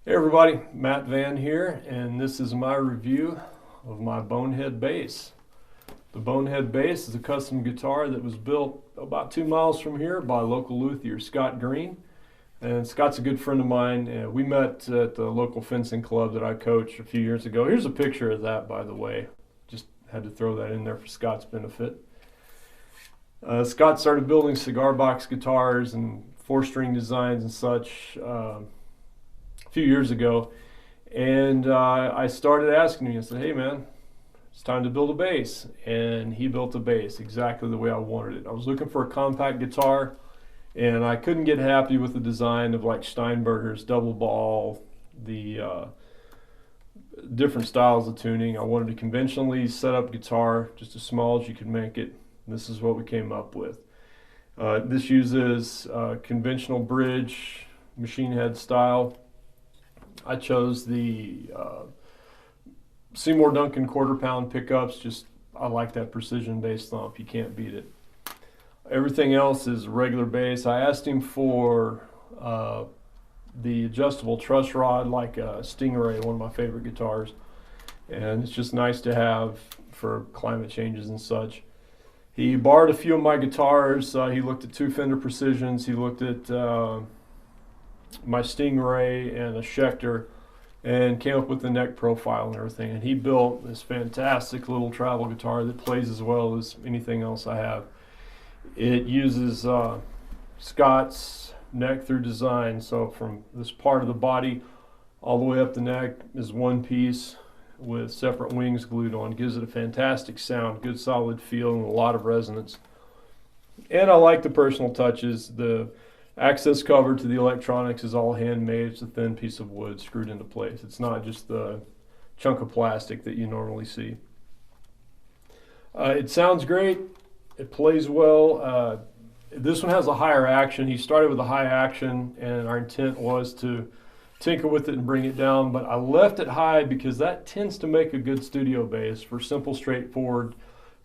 Hey everybody, Matt Van here, and this is my review of my Bonehead bass. The Bonehead bass is a custom guitar that was built about 2 miles from here by local luthier Scott Green. And Scott's a good friend of mine. We met at the local fencing club that I coached a few years ago. Here's a picture of that, by the way. Just had to throw that in there for Scott's benefit. Scott started building cigar box guitars and four-string designs and such a few years ago, and I started asking him. I said, "Hey, man, it's time to build a bass," and he built a bass exactly the way I wanted it. I was looking for a compact guitar, and I couldn't get happy with the design of like Steinberger's double ball, the different styles of tuning. I wanted a conventionally set up guitar, just as small as you could make it. This is what we came up with. This uses conventional bridge machine head style. I chose the Seymour Duncan quarter-pound pickups. Just I like that precision bass thump. You can't beat it. Everything else is regular bass. I asked him for the adjustable truss rod, like a Stingray, one of my favorite guitars, and it's just nice to have for climate changes and such. He borrowed a few of my guitars. He looked at two Fender Precisions. He looked at my Stingray and a Schecter, and came up with the neck profile and everything. And he built this fantastic little travel guitar that plays as well as anything else I have. It uses Scott's neck through design. So from this part of the body all the way up the neck is one piece with separate wings glued on. Gives it a fantastic sound, good solid feel, and a lot of resonance. And I like the personal touches. The access cover to the electronics is all handmade. It's a thin piece of wood screwed into place. It's not just the chunk of plastic that you normally see. It sounds great. It plays well. This one has a higher action. He started with a high action, and our intent was to tinker with it and bring it down, but I left it high because that tends to make a good studio bass for simple, straightforward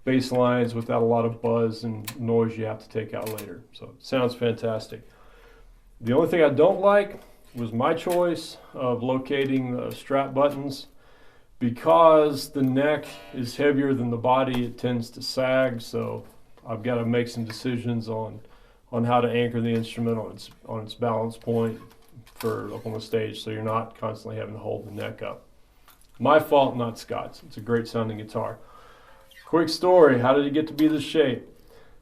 bass lines without a lot of buzz and noise you have to take out later. So it sounds fantastic. The only thing I don't like was my choice of locating the strap buttons. Because the neck is heavier than the body, it tends to sag, so I've got to make some decisions on how to anchor the instrument on its balance point for up on the stage, so you're not constantly having to hold the neck up. My fault, not Scott's. It's a great sounding guitar. Quick story, how did it get to be this shape?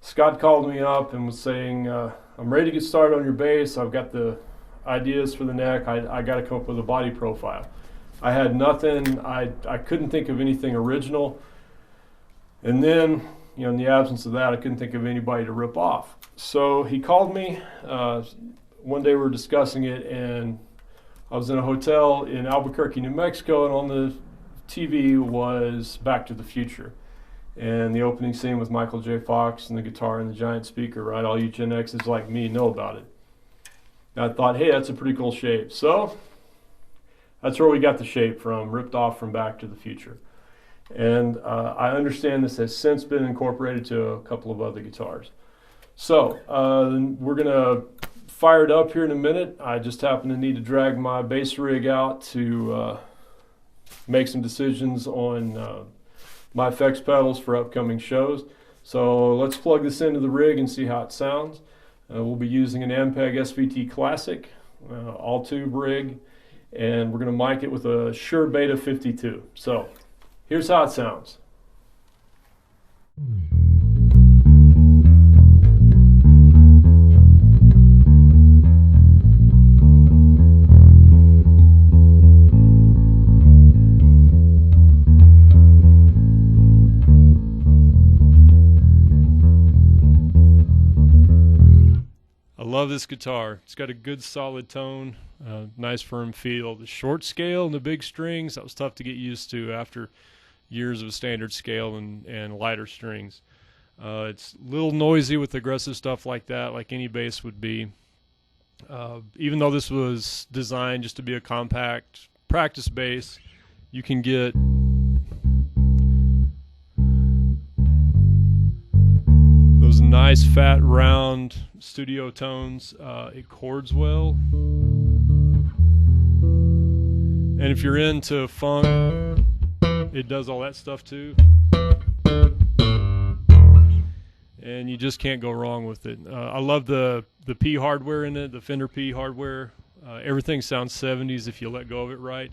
Scott called me up and was saying, I'm ready to get started on your bass. I've got the ideas for the neck. I got to come up with a body profile. I had nothing. I couldn't think of anything original. And then, in the absence of that, I couldn't think of anybody to rip off. So he called me. One day we were discussing it, and I was in a hotel in Albuquerque, New Mexico, and on the TV was Back to the Future. And the opening scene with Michael J. Fox and the guitar and the giant speaker, right? All you Gen X's like me know about it. And I thought, hey, that's a pretty cool shape. So that's where we got the shape from, ripped off from Back to the Future. And I understand this has since been incorporated to a couple of other guitars. So we're going to fire it up here in a minute. I just happen to need to drag my bass rig out to make some decisions on my effects pedals for upcoming shows. So let's plug this into the rig and see how it sounds. We'll be using an Ampeg SVT Classic, all tube rig, and we're going to mic it with a Shure Beta 52. So here's how it sounds. I love this guitar. It's got a good solid tone, nice firm feel. The short scale and the big strings, that was tough to get used to after years of standard scale and lighter strings. It's a little noisy with aggressive stuff like that, like any bass would be. Even though this was designed just to be a compact practice bass, you can get those nice fat round studio tones. It chords well. And if you're into funk, it does all that stuff too. And you just can't go wrong with it. I love the P hardware in it, the Fender P hardware. Everything sounds 70s if you let go of it right.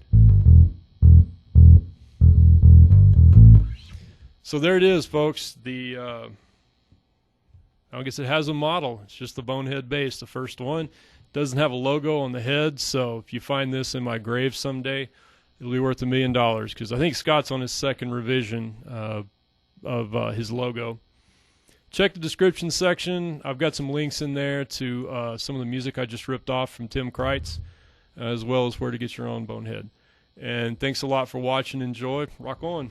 So there it is, folks. I guess it has a model. It's just the Bonehead bass, the first one. It doesn't have a logo on the head, so if you find this in my grave someday, it'll be worth $1 million, because I think Scott's on his second revision of his logo. Check the description section. I've got some links in there to some of the music I just ripped off from Tim Kreitz, as well as where to get your own Bonehead. And thanks a lot for watching. Enjoy. Rock on.